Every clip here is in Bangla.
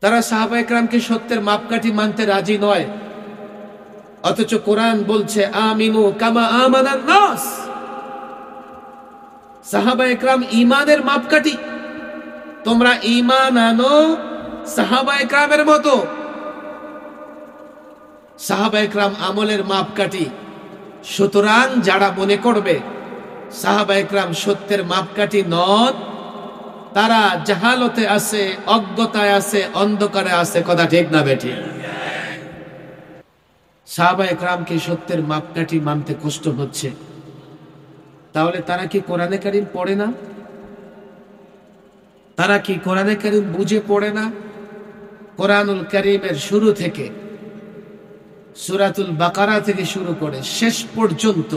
তারা সাহাবায়ে কেরামকে সত্যের মাপকাঠি মানতে রাজি নয়, অথচ কোরআন বলছে আমিনু কামা আমানান নাস। সাহাবায়ে কেরাম ঈমানের মাপকাঠি, তোমরা ঈমান আনো সাহাবায়ে কেরামের মতো। সাহাবায়ে কেরাম আমলের মাপকাঠি, সুতরাং যারা মনে করবে সাহাবায়ে কেরাম সত্যের মাপকাঠি নন, তারা জাহালতে আছে, অজ্ঞতায় আছে, অন্ধকারে আছে। কথা ঠিক না বেঠি? সাহাবায়ে কেরামকে সত্যের মাপকাঠি মানতে কষ্ট হচ্ছে, তাহলে তারা কি কোরআনে কারীম পড়ে না? তারা কি কোরআনে কারীম বুঝে পড়ে না? কোরআনুল কারীমের শুরু থেকে, সূরাতুল বাকারা থেকে শুরু করে শেষ পর্যন্ত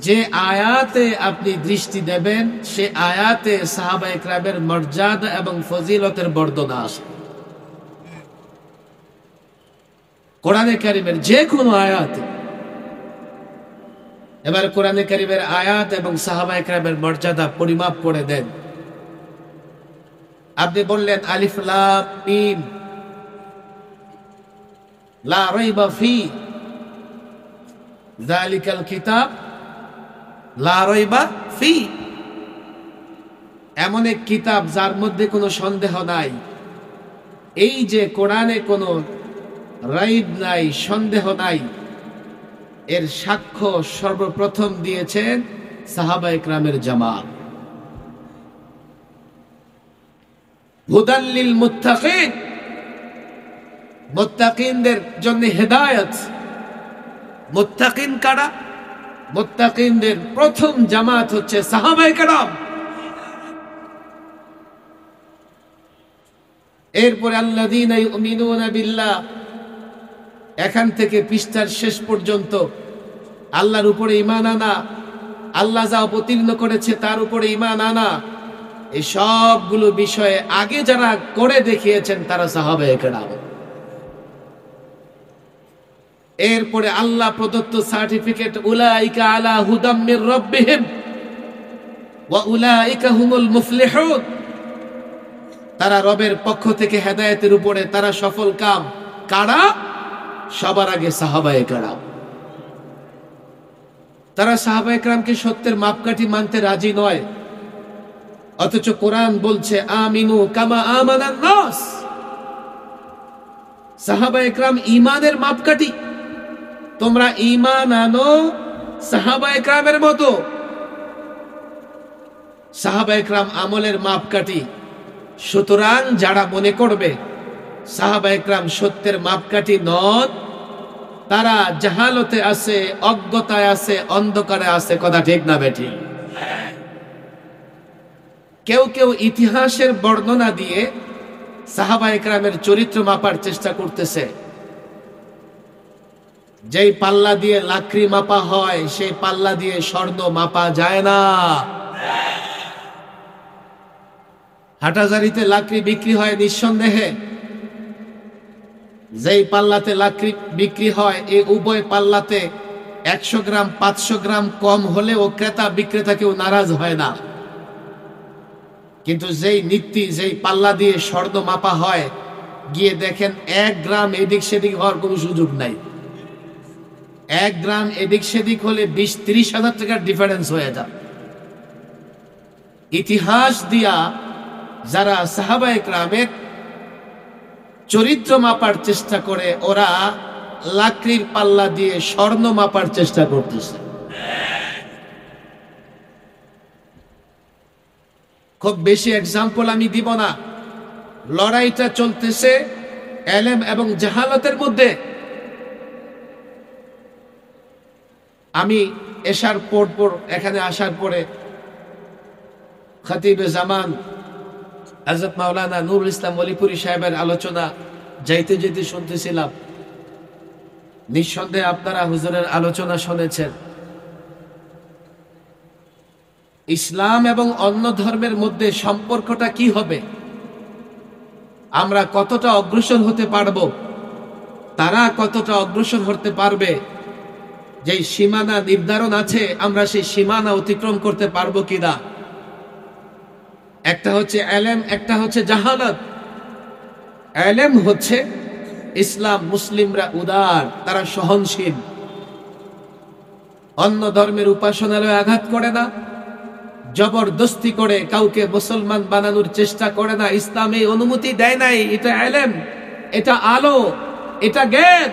যে আয়াতে আপনি দৃষ্টি দেবেন, সে আয়াতে সাহাবায়ে কেরামের মর্যাদা এবং ফজিলতের বর্ণনা আছে। কোরআনে কারীমের যে কোনো আয়াতে। এবার কোরআনে কারীমের আয়াত এবং সাহাবায়ে কেরামের মর্যাদা পরিমাপ করে দেন। আপনি বললেন আলিফ লাম মিম লা রাইবা ফি যালিকাল কিতাব লা রাইবা ফি, এমন এক কিতাব যার মধ্যে কোনো সন্দেহ নাই। এই যে কোরআনে কোনো রাইব নাই, সন্দেহ নাই, এর সাক্ষ্য সর্বপ্রথম দিয়েছেন সাহাবায়ে কেরামের জামাত। হুদাল লিল মুত্তাকিন, মুত্তাকিনদের জন্য হেদায়েত। মুত্তাকিন কারা? মুত্তাকিনদের প্রথম জামাত হচ্ছে সাহাবায়ে কেরাম। এরপরে আল্লাযীনা ইউমিনুনা বিল্লাহ, এখান থেকে পৃষ্ঠার শেষ পর্যন্ত আল্লাহর উপরে ঈমান আনা, আল্লাহ যা অবতীর্ণ করেছে তার উপরে ঈমান আনা, এই সবগুলো বিষয়ে আগে যারা করে দেখিয়েছেন তারা সাহাবায়ে কেরাম। এরপরে আল্লাহ প্রদত্ত সার্টিফিকেট, উলাইকা আলা হুদাম মির রাব্বিহিম ওয়া উলাইকা হুমুল মুফলিহুন, তারা রবের পক্ষ থেকে হেদায়েতের উপরে, তারা সফল কাম। কারা? সবার আগে সাহাবায়ে কেরাম। তারা সাহাবায়ে কেরামকে সত্যের মাপকাঠি মানতে রাজি নয়, অথচ কোরআন বলছে আমিনু কামা আমানান নাস। সাহাবায়ে কেরাম ঈমানের মাপকাঠি, তোমরা ঈমান আনো সাহাবায়ে কেরামের মতো। সাহাবায়ে কেরাম আমলের মাপকাঠি, সুতরাং যারা মনে করবে সাহাবায়ে কেরাম সত্যের মাপকাঠি নন, তারা জাহালতে আছে, অজ্ঞতায় আছে, অন্ধকারে আছে। কথা ঠিক না বেঠি? কেউ কেউ ইতিহাসের বর্ণনা দিয়ে সাহাবায়ে কেরামের চরিত্র মাপার চেষ্টা করতেছে। যেই পাল্লা দিয়ে লাকড়ি মাপা হয়, সেই পাল্লা দিয়ে স্বর্ণ মাপা যায় না। হাটাজারিতে লাকড়ি বিক্রি হয় নিঃসন্দেহে, যেই পাল্লাতে লাকড়ি বিক্রি হয়, এই উভয় পাল্লাতে 100 গ্রাম 500 গ্রাম কম হলেও ক্রেতা বিক্রেতা কেউ নারাজ হয় না। কিন্তু যেই পাল্লা দিয়ে স্বর্ণ মাপা হয়, গিয়ে দেখেন 1 গ্রাম এদিক সেদিক হওয়ার কোনো সুযোগ নাই। 1 গ্রাম এদিক সেদিক হলে 20-30 হাজার টাকার ডিফারেন্স হয়ে যায়। ইতিহাস দিয়া যারা সাহাবায়ে কেরামের চরিত্র মাপার চেষ্টা করে, ওরা লাকড়ির পাল্লা দিয়ে স্বর্ণ মাপার চেষ্টা করতেছে। খুব বেশি এক্সাম্পল আমি দিব না, লড়াইটা চলতেছে এলেম এবং জাহালতের মধ্যে। আমি এশার পর এখানে আসার পরে খতিবে জামান হযরত মাওলানা নুরুল ইসলাম ওলিপুরি সাহেবের আলোচনা যাইতে যেতে শুনতেছিলাম। নিঃসন্দেহে আপনারা হুজুরের আলোচনা শুনেছেন। ইসলাম এবং অন্য ধর্মের মধ্যে সম্পর্কটা কি হবে, আমরা কতটা অগ্রসর হতে পারবো, তারা কতটা অগ্রসর হতে পারবে, যেই সীমানা নির্ধারণ আছে আমরা সেই সীমানা অতিক্রম করতে পারবো কিনা। একটা হচ্ছে এলেম, একটা হচ্ছে জাহালাত। ইলম হচ্ছে ইসলাম, মুসলিমরা উদার, তারা সহনশীল, অন্য ধর্মের উপাসনালয়ে আঘাত করে না, জবরদস্তি করে কাউকে মুসলমান বানানোর চেষ্টা করে না। ইসলাম এই অনুমতি দেয় নাই। এটা ইলম, এটা আলো, এটা জ্ঞান।